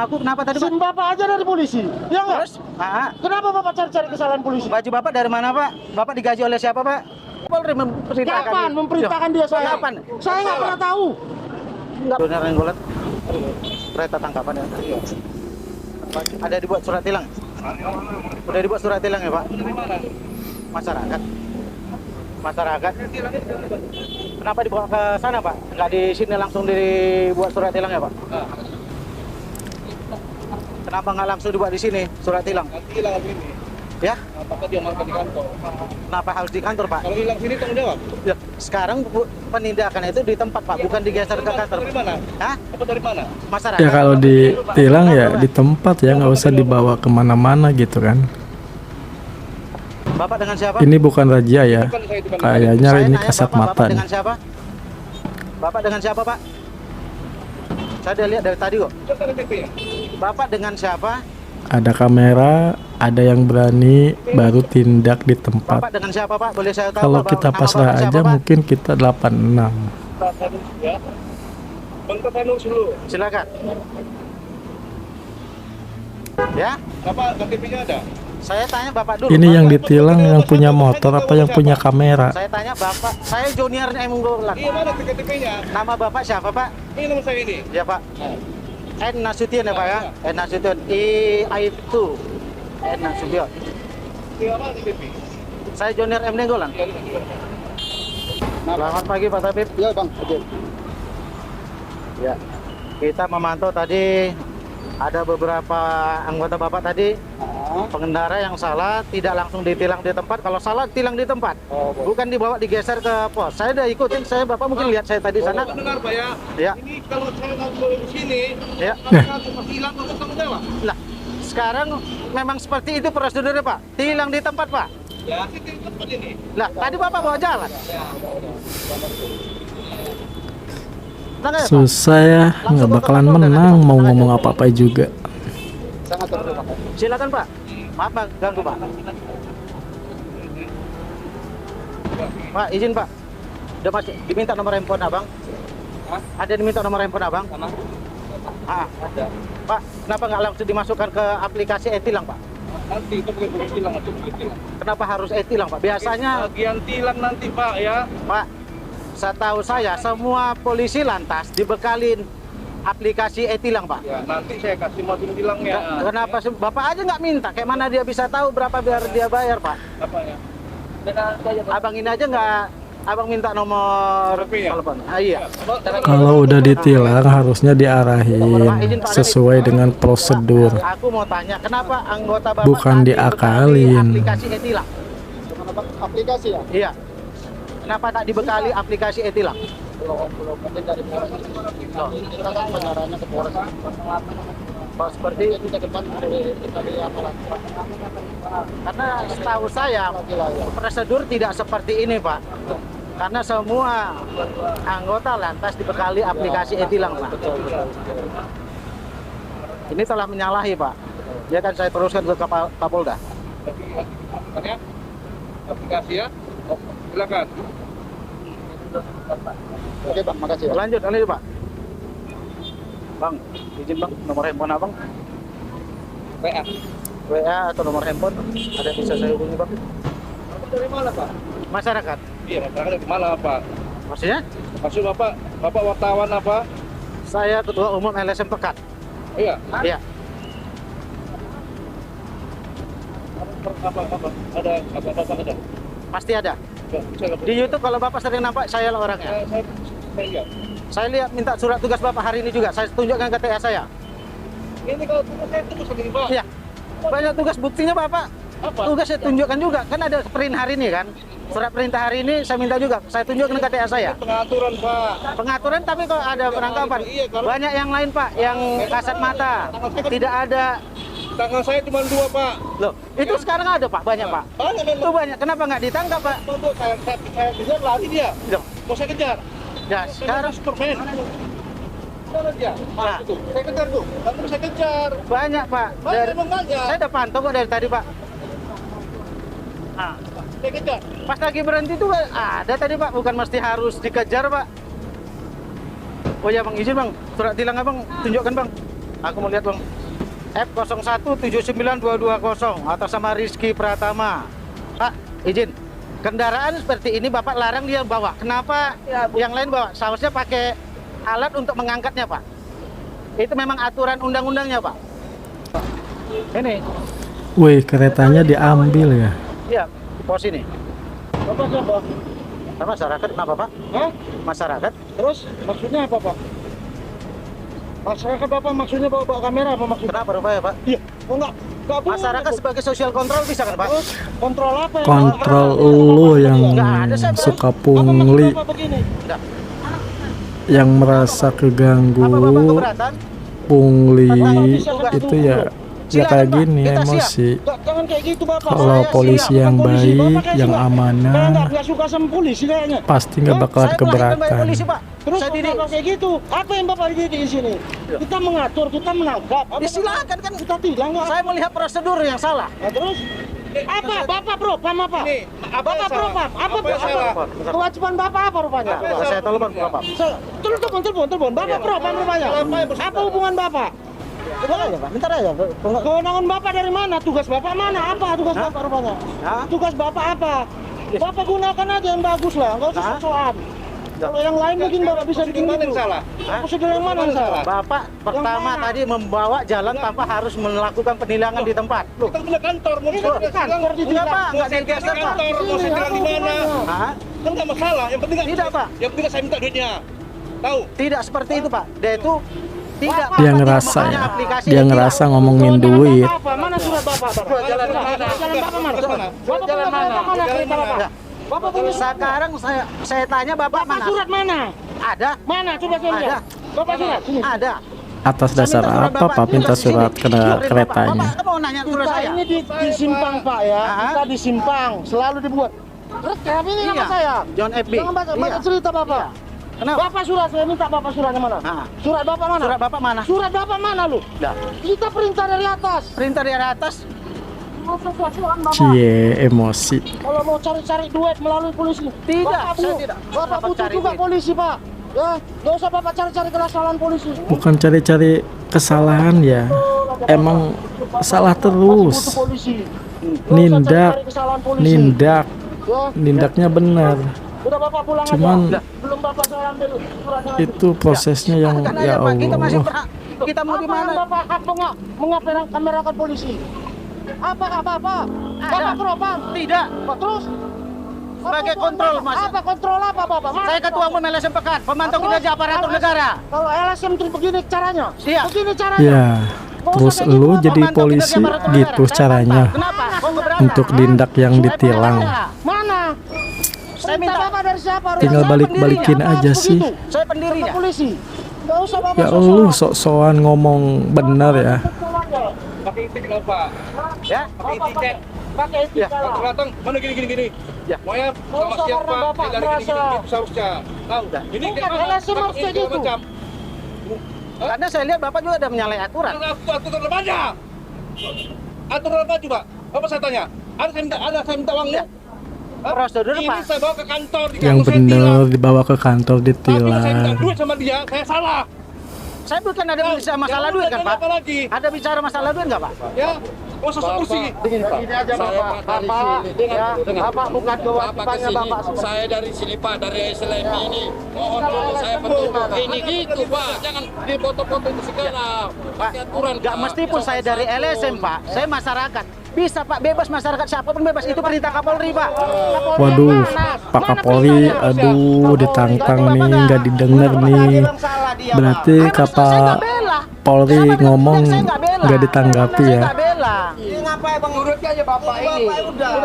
Aku kenapa tadi, Pak? SIM Bapak aja dari polisi, ya nggak? Terus? Ah, Kenapa Bapak cari-cari kesalahan polisi? baju Bapak dari mana, Pak? Bapak digaji oleh siapa, Pak? Polri memperintahkan. Kapan memperintahkan dia saya? Kapan? Saya nggak pernah tahu. Enggak. Benar Renggolet. Kereta tangkapan ya. Ada dibuat surat tilang. Udah dibuat surat tilang ya, Pak? Masyarakat. Masyarakat. Kenapa dibawa ke sana, Pak? Nggak di sini langsung dibuat surat tilang ya, Pak? Kenapa nggak langsung dibuat di sini surat tilang? Hilang ini. Ya? Apakah dia markah di kantor? Kenapa harus di kantor, Pak? Kalau hilang sini tanggung jawab. Ya, sekarang penindakan itu di tempat, Pak, bukan digeser ke kantor. Dari mana? Hah? Apa dari mana? Masyarakat. Ya kalau ditilang ya di tempat ya, nggak usah dibawa kemana-mana gitu kan. Bapak dengan siapa? Ini bukan razia ya, Bukan saya, bukan. kayaknya Saya ini nanya kasat Bapak, mata Bapak nih. dengan siapa? Bapak dengan siapa, Pak? Saya udah lihat dari tadi kok. Bukan ada PP ya? Bapak dengan siapa? Ada kamera, ada yang berani baru tindak di tempat. Bapak dengan siapa, Pak? Boleh saya tahu? Kalau Pak, kita nama pasrah Bapak siapa, aja Pak? mungkin kita 86. Tatanus ya. Bang Tatanus dulu. Silakan. Ya, Bapak KTP-nya ada? saya tanya Bapak dulu. Ini Bapak. yang ditilang yang punya motor apa yang punya kamera? Saya tanya Bapak, saya juniornya Emung Golan. Iya, mana KTP-nya? Nama Bapak siapa, Pak? Ini nama saya ini. Ya, Pak. N Nasution ya, Pak ya? N Nasution. I2. N Nasution. Iya, mana KTP? Saya junior M Golan. Selamat pagi, Pak Tabib. Ya Bang, oke. Ya, kita memantau tadi ada beberapa anggota Bapak tadi pengendara yang salah tidak langsung ditilang di tempat. Kalau salah tilang di tempat, bukan dibawa digeser ke pos. Saya udah ikutin, saya Bapak mungkin lihat saya tadi sana. Dengar Pak ya? Ya. Ini kalau saya nggak boleh di sini, Ya. kalau hilang nggak tanggung jawab. Lah, sekarang memang seperti itu prosedurnya, Pak. Tilang di tempat, Pak. Ya, sih di tempat ini. Lah, tadi Bapak bawa jalan. Nah, ya, Pak? Susah ya, nggak bakalan menang mau ngomong apa-apa juga. Sangat terima kasih. Silakan, Pak. Maaf, Pak, ganggu, Pak. Pak, izin, Pak. Udah masih diminta nomor handphone Abang? Ada diminta nomor handphone Abang? Ah, Ada. Pak, kenapa nggak langsung dimasukkan ke aplikasi e-tilang, Pak? Nanti itu pakai tilang atau pakai tilang. Kenapa harus e-tilang, Pak? Biasanya, Bagian tilang nanti Pak ya. Pak, setahu saya semua polisi lantas dibekalin aplikasi e-tilang, Pak. Ya, nanti saya kasih modul tilangnya. Kenapa sih? Bapak aja nggak minta? Kayak mana dia bisa tahu berapa biar dia bayar, Pak? Apa ya? Abang ini aja nggak, Abang minta nomor Tapi ya? telepon. Ah, iya. Kalau udah ditilang harusnya diarahin sesuai dengan prosedur. Aku mau tanya, kenapa anggota Bapak Bukan tadi diakalin. dibekali aplikasi e-tilang? Aplikasi ya? Iya. Kenapa tak dibekali aplikasi e-tilang? Belum mungkin dari Polres. Kita kan pengarahnya ke Polres. Oh, seperti Itu ke depan kita di aparat. karena setahu saya prosedur tidak seperti ini, Pak. Karena semua anggota lantas dibekali aplikasi e-tilang, Pak. Ini telah menyalahi, Pak. Ya kan, saya teruskan ke Kapolda. Ya? Aplikasi ya. Oh, silakan. Oke Bang, makasih ya. Lanjut, Pak. Bang, izin Bang, nomor handphone Abang, WA. WA atau nomor handphone, ada bisa saya hubungi, Bang? Bapak dari mana Pak? Masyarakat. Iya, masyarakat dari mana Pak? Maksudnya, Maksud Bapak wartawan apa? saya Ketua Umum LSM Pekat. Iya. Iya. Apa? Ada apa ada? Pasti ada. Ya, saya Di YouTube kalau Bapak sering nampak, saya lah orangnya. saya lihat. Saya lihat minta surat tugas Bapak hari ini juga, saya tunjukkan ke TA saya. Ini kalau tugas saya terus begini Pak. Iya. Banyak tugas buktinya Bapak. Apa? Tugas saya tunjukkan juga, kan ada print hari ini kan. Surat perintah hari ini saya minta juga, saya tunjukkan ke TA saya. Pengaturan Pak. Pengaturan tapi kalau ada penangkapan. Iya, kalau- Banyak yang lain Pak, yang kasat mata. Tidak ada. Tangan saya cuma 2 Pak. Loh, itu sekarang ada Pak, banyak Pak. Banyak Itu memang. banyak, kenapa nggak ditangkap Pak? Untuk saya kejar lari dia. Loh, Mau saya kejar. ya sekarang Superman. Mana dia? Nah. Itu. Saya kejar tuh. Lalu saya kejar. banyak Pak. Banyak memang banyak. Saya udah pantau kok dari tadi Pak. Nah, Saya kejar. pas lagi berhenti tuh ada tadi Pak, bukan mesti harus dikejar Pak. Oh ya Bang, izin Bang, surat tilang Abang tunjukkan Bang. Aku mau lihat bang. F0179220 atas sama Rizky Pratama. Pak, izin. Kendaraan seperti ini Bapak larang dia bawa. Kenapa yang lain bawa? Seharusnya pakai alat untuk mengangkatnya, Pak. Itu memang aturan undang-undangnya, Pak. Ini. Wih, keretanya diambil ya. Iya, di pos ini. Bapak siapa? Masyarakat kenapa, Pak? Hah? Masyarakat? Terus maksudnya apa, Pak? Masyarakat Bapak maksudnya bawa kamera apa maksudnya? Kenapa rupanya, Pak? Iya, kok enggak boleh, Masyarakat Pak? sebagai social control bisa kan, Pak? Terus kontrol apa ya? Kontrol lu yang suka pungli, Bapak begini? Enggak. yang merasa keganggu, Apa Bapak keberatan? pungli itu ya kayak Silakan, Pak. gini Kita emosi. Jangan kayak gitu, Bapak. Kalau Saya polisi siap. yang Polisi, baik, Bapak kayak yang juga. amanah, Nggak suka sama polisi kayaknya. pasti nggak bakalan Saya melahirkan banyak keberatan. polisi, Pak. Terus Saya didik. Bapak kayak gitu. Apa yang Bapak didik di sini? Kita mengatur, kita menangkap. Apa Ya, silakan kan. kita tilang nggak? Saya melihat prosedur yang salah. Nah, terus apa? Bapak propam apa? Nih, apa Bapak yang salah? propam. Apa Apa yang salah? kewajiban Bapak apa rupanya? Apa yang salah? Saya telepon, Bapak. Telepon. Bapak propam rupanya. Apa hubungan Bapak? Bentar aja, Pak. Bentar aja. Kewenangan Bapak dari mana? Tugas Bapak mana? Apa tugas Hah? Bapak rupanya? Hah? Tugas Bapak apa? Bapak gunakan aja yang bagus lah, nggak usah Hah? sok-sokan. Kalau yang lain mungkin Bapak bisa bikin Mana yang gitu. salah? Prosedur yang mana yang salah? Bapak pertama mana? tadi membawa jalan tanpa harus melakukan penilangan di tempat. Loh, Kita punya kantor, mau Ini bisa kan kantor di enggak, Pak. Enggak Mau saya digeser, Pak. kantor, mau saya tilang di mana? Hah? Kan nggak masalah. Yang penting Tidak, Pak. Yang penting saya minta duitnya. Tahu? Tidak seperti itu, Pak. Dia itu tidak. Dia ngerasa makanya ya, aplikasi dia ini ngerasa tidak. ngomongin Kewenangan duit. Bapak apa? Mana surat Bapak? Jalan mana? Jalan Bapak mana? Terus mana? Bapak Jalan punya mana? kereta mana? Jalan Kereta mana? Bapak? Bapak punya surat? Sekarang saya tanya Bapak Bapak mana? surat mana? Ada? Mana? Coba saya Ada. lihat. Bapak surat sini. Ada. Atas dasar Saya minta surat apa Bapak. Pak minta Minta surat sini. kena Surat keretanya? Bapak mau nanya surat Kita saya? ini di simpang Pak ya. Hah? Kita di simpang selalu dibuat. Terus kami ini nama Iya. saya. John FB. Jangan baca Iya. cerita Bapak. Kenapa? Bapak surat saya minta Bapak suratnya mana? Ah. Surat Bapak mana? Surat Bapak mana? Surat Bapak mana lu? Dah. Kita perintah dari atas. Perintah dari atas. Mau sesuatu Bapak. Cie, emosi. Kalau mau cari-cari duit melalui polisi. Tidak, Bapak, saya tidak. Bapak Bapak butuh cari juga duit. polisi Pak. Ya, nggak usah Bapak cari-cari kesalahan polisi. Bukan cari-cari kesalahan ya, emang salah Masih butuh terus. polisi. Nggak usah Nindak, cari-cari kesalahan polisi. nindak, Ya, nindaknya benar. udah Bapak pulang Cuman aja. Belum Bapak saya ambil suratnya lagi. itu prosesnya yang Kan ya aja, Pak. Kita masih Allah. berhak. Kita mau di Apa yang mana? Bapak hak mengamerakan polisi? Apa? Bapak propam? Tidak. Terus? Sebagai Apa kontrol, Bapak? Mas. Apa kontrol apa Bapak? Mana Saya ketua umum LSM Pekan, pemantau kinerja aparatur negara. Kalau LSM terus begini caranya? Iya. Begini caranya? Ya, terus lu jadi Pemantau polisi kinerja aparatur negara. gitu Saya caranya bantah. Kenapa? Kok keberatan? untuk dindak yang Saya ditilang. pernah. Mana? Saya Perintah minta. Bapak dari siapa? Tinggal Saya balik-balikin pendirinya. aja Harus sih. begitu. Saya Sama pendirinya. polisi. Nggak usah Bapak Ya sok-sokan. lu sok-sokan ngomong bener ya. Pakai itik kenapa? Ya. Pakai Bapak itik. pakai itu Ya, salah. Waktu datang mana gini. Ya. Maunya Nggak sama usah siapa? karena Bapak Dari merasa- gini seharusnya. Tahu? Ini Bukan, kayak mana? LSM harus kayak Segala gitu. macam. Karena saya lihat Bapak juga ada menyalahi aturan. Aturan apa aja? Aturan apa coba? Apa saya tanya? Ada saya minta uangnya? Hah? Prosedur, Ini Pak. saya bawa ke kantor. di Yang kantor saya tilang. bener dibawa ke kantor Tapi saya minta ditilang. duit sama dia, saya salah. Saya bukan ada bicara masalah Yang duit udah kan, tanya Pak? Apa lagi? Ada bicara masalah duit nggak, Pak? Ya, mau sosok kursi. Ini aja Bapak. Bapak bukan kewajibannya Bapak. Saya dari sini Pak, dari SLM ini mohon dulu saya petunjuk ini gitu Pak, jangan dipoto-foto itu segala. Pak, Pakai aturan nggak Pak. mesti pun saya dari LSM, Pak. Saya masyarakat. Bisa, Pak, bebas masyarakat siapapun bebas. Itu perintah Kapolri, Pak. Waduh, Pak Kapolri, aduh ditantang nih, nggak didengar nih. Berarti Kapolri ngomong nggak ditanggapi ya. Urutnya aja Bapak ini.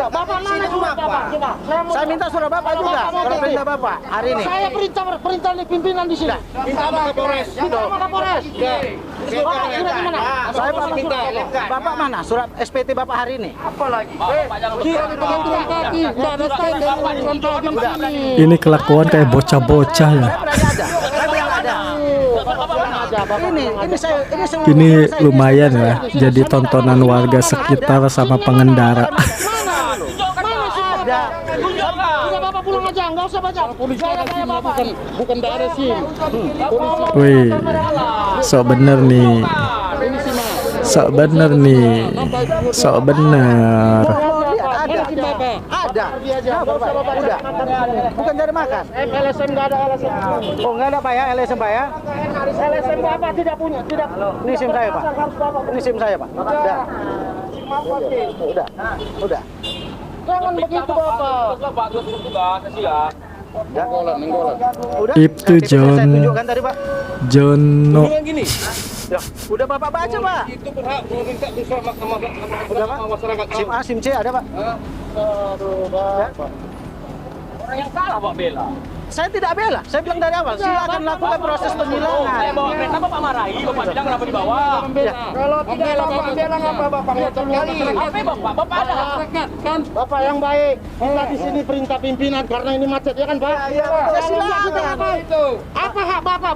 Bapak mana surat Bapak? Coba. Saya minta surat Bapak juga. Kalau perintah Bapak hari ini. Saya perintah nih pimpinan di sini. Minta sama Kapolres. Minta sama Kapolres. Ya. Bapak surat di mana? Saya Bapak minta. Bapak mana? Surat SPT Bapak hari ini. Ini kelakuan kayak bocah-bocah ya. Saya pernah ada. Saya bilang ada. Ini saya semua. Ini lumayan ya, jadi tontonan warga sekitar sama pengendara. Mana surat? Ada. Sudah Bapak pulang aja, nggak usah baca. Polisi Gaya ada kayak SIM, bapak. bukan daerah SIM. Polisi. Wih, sok bener nih. Ini sih mah. Sok bener nih. Sok bener. Ada. Ada. Kenapa, Pak? Udah. Bukan cari makan. LSM nggak ada LSM. Oh, nggak ada Pak ya, LSM Pak ya? LSM bapak tidak punya, tidak. Ini SIM saya Pak. Ini SIM saya Pak. Udah. Udah. Jangan begitu bapak. Nenggolan. Udah. Itu Saya John. tunjukkan tadi Pak. Jono. Bilang gini. Ya, udah Bapak baca Pak. Itu berhak meminta bersama Udah Pak. masyarakat. SIM A, SIM C ada Pak. Aduh, bapak. Orang yang salah Pak bela. Saya tidak bela. Saya bilang dari awal, silakan lakukan proses penilangan. Saya bawa kereta Bapak marahi, Bapak bilang kenapa dibawa? Kalau tidak bapak bela ngapa bapak ngocok kali? Apa Bapak? Bapak ada. Kan Bapak yang baik, kita di sini perintah pimpinan karena ini macet ya kan Pak? Iya, betul. Kalau Silakan. kita apa itu? Apa hak bapak?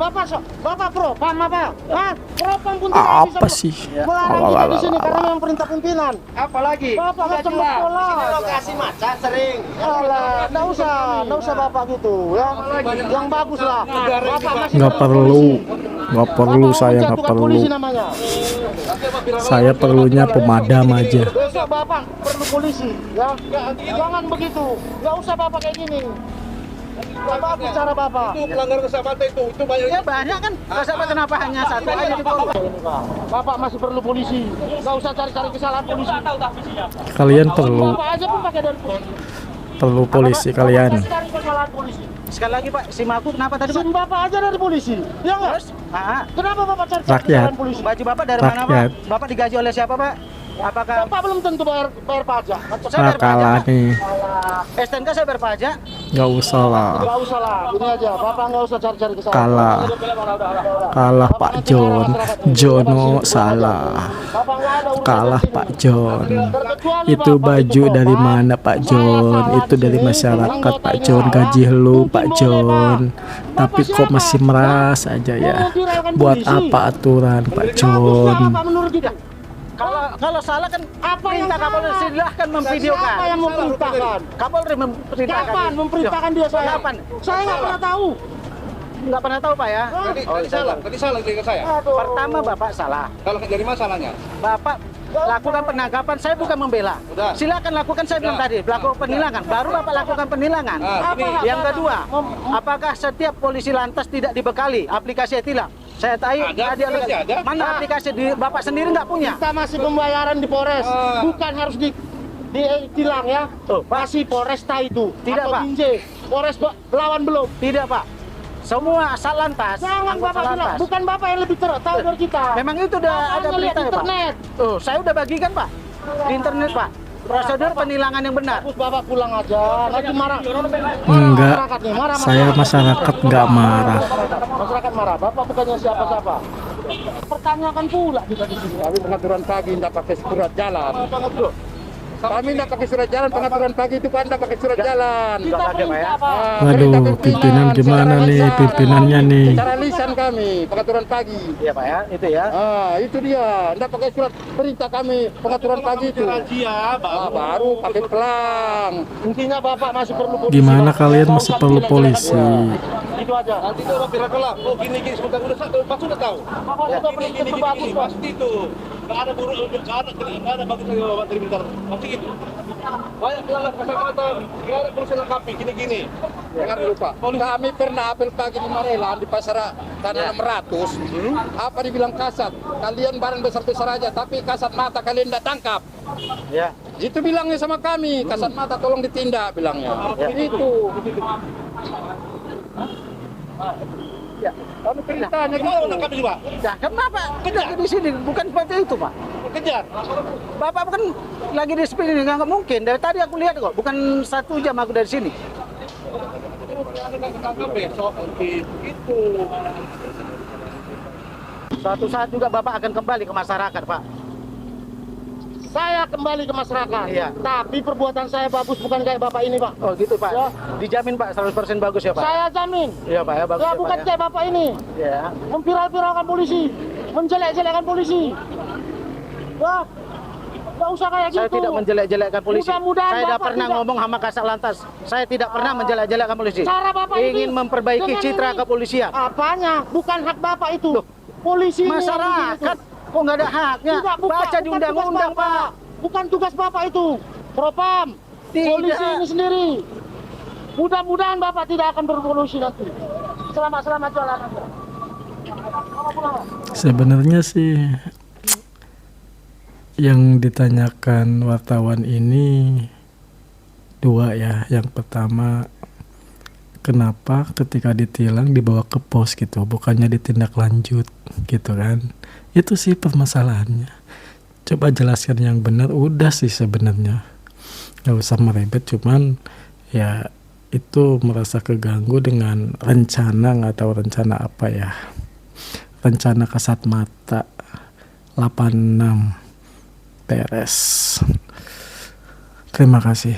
Bapak pro, paham apa? Hah? Propam pun tidak Apa bisa sih? melarang kita di sini karena memang perintah pimpinan. apalagi? Bapak macam sekolah. Lokasi macet sering. Alah, nggak usah bapak gitu ya. Yang bagus lah. Bapak masih Nggak perlu. Nggak perlu, Bapak saya nggak menjatuhkan perlu. polisi namanya. Saya perlunya pemadam aja. Besok bapak perlu polisi ya. Jangan begitu. Nggak usah bapak kayak gini. Nggak bagus cara bapak. Itu pelanggaran keselamatan itu banyak. Ya banyak kan. Masa Pak kenapa hanya satu aja di bawah? Ini, Pak. Bapak masih perlu polisi. Nggak usah cari-cari kesalahan polisi. Kalian perlu Bapak aja pun pakai dari polisi. polisi kalian. Cari kesalahan polisi. Sekali lagi Pak, SIM aku kenapa tadi Pak? SIM bapak aja dari polisi. Ya nggak? Ah, Kenapa bapak cari Rakyat. kesalahan polisi? baju Bapak dari mana Pak? Rakyat. Bapak digaji oleh siapa Pak? Apakah Bapak belum tentu bayar pajak. saya Nah, bayar pajak, kalah Pak? nih. STNK saya bayar pajak. Nggak usah lah. Nggak usah lah. Ini aja. Bapak nggak usah cari-cari kesalahan. Kalah. Kalah Pak John. Jono salah. Bapak nggak ada urusan Kalah di sini. Pak John. Terkecuali Itu Bapak baju itu, dari Bapak. mana Pak John? Itu dari masyarakat Pak John. Gaji lu Pak John. Tapi kok masih meras aja ya? Buat apa aturan Pak John? Bapak menurut kita. Kalau salah kan Apa yang perintah salah? Kapolri silahkan memvideokan. Siapa yang memperintahkan? Kapolri memperintahkan. Kapan memperintahkan dia saya? Kapan? Saya nggak pernah tahu. Nggak pernah tahu Pak ya? Tadi salah dengan saya. Pertama Bapak salah. Kalau dari masalahnya. Bapak lakukan penangkapan, saya bukan membela. Udah. Silakan lakukan, saya bilang tadi, lakukan penilangan. Baru Bapak lakukan penilangan. Ah, ini. Yang kedua, apakah setiap polisi lantas tidak dibekali aplikasi e-tilang? Saya tahu Ada, tadi aplikasi ada. mana aplikasi di Bapak sendiri nggak punya? Kita masih pembayaran di Polres, bukan harus ditilang ya. Oh, Pak. Masih Polresta itu. Tidak, atau Pak. Binjai. Polres Belawan belum. Tidak Pak. Semua Satlantas, Jangan anggota Bapak bilang, Satlantas. bukan Bapak yang lebih tahu dari kita. Memang itu udah Bapak ada ngeliat beritanya Pak. internet. Tuh, saya udah bagikan Pak di internet Pak. Prosedur penilangan yang benar. Bagus Bapak pulang aja, nanti marah. Enggak. Masyarakat nih, marah. Saya masyarakat nggak marah. Masyarakat marah, Bapak bukannya siapa-siapa. Pertanyakan pula kita di sini. Kami pengaturan pagi tidak pakai surat jalan. Kami tidak pakai surat jalan, pengaturan pagi itu kan tidak pakai surat jalan. Kita pakai, Pak, ya? perintah Pak. Waduh, pimpinan gimana nih pimpinannya nih? Cara lisan kami, pengaturan pagi. Iya Pak ya, itu ya. Ah, itu dia. Tidak pakai surat perintah kami, pengaturan pagi itu. Baru pakai pelang. Intinya Bapak masih perlu polisi. Gimana Pak. kalian Nggak masih usah perlu bilang polisi? jelek-jelek. Itu aja. Nanti itu Bapak kelak. Oh gini sebentar udah tahu. Bapak juga belum tentu bagus Pak. Pasti itu. Nggak ada buruk, nggak ada bagus lagi Bapak terima. Pasti gitu. Banyak pelanggar kesehatan, nggak ada polisi lengkapi, gini-gini. Jangan lupa. Kami pernah apel pagi di Marelan di pasar Tanah 600. Apa dibilang kasat? Kalian barang besar-besar aja, tapi kasat mata kalian tidak tangkap. Ya. Itu bilangnya sama kami, kasat mata tolong ditindak bilangnya. Itu. Ya. Kami perintahnya gitu. Tangkap juga. Ya, kenapa kita di sini bukan seperti itu Pak? Kejar. Bapak bukan lagi di spin ini, nggak mungkin. Dari tadi aku lihat kok, bukan 1 jam aku dari sini. Tangkap besok itu. Suatu saat juga Bapak akan kembali ke masyarakat Pak. Saya kembali ke masyarakat. Iya. Tapi perbuatan saya bagus bukan kayak Bapak ini Pak. Oh gitu Pak. Ya. Dijamin Pak 100% bagus ya Pak. Saya jamin. Iya Pak ya, bagus Ya ya, bukan Pak, kayak Bapak ini. ya. Memviral-viralkan polisi. Menjelek-jelekkan polisi. Ya. Nggak usah kayak gitu. Saya tidak menjelek-jelekkan polisi. Mudah-mudahan Saya tidak Bapak pernah tidak- ngomong sama Kasat Lantas. Saya tidak pernah menjelek-jelekkan polisi. Cara Bapak ini Ingin memperbaiki dengan citra ini. kepolisian. Apanya? Bukan hak Bapak itu. Polisi ini yang Masyarakat begitu. kok nggak ada haknya? Tidak, Baca di bukan undang-undang, tugas Bapak. Pak. Bukan tugas Bapak itu. Propam. Tidak. Polisi ini sendiri. Mudah-mudahan Bapak tidak akan berpolusi nanti. Selamat jalan Anda. Selamat pulang. Sebenarnya sih yang ditanyakan wartawan ini dua ya. Yang pertama, kenapa ketika ditilang dibawa ke pos gitu, bukannya ditindak lanjut gitu kan? Itu sih permasalahannya. Coba jelaskan yang benar, udah sih sebenarnya. Gak usah meribet, cuman ya itu merasa keganggu dengan rencana, nggak tahu rencana apa ya. Rencana kasat mata 86 beres. Terima kasih.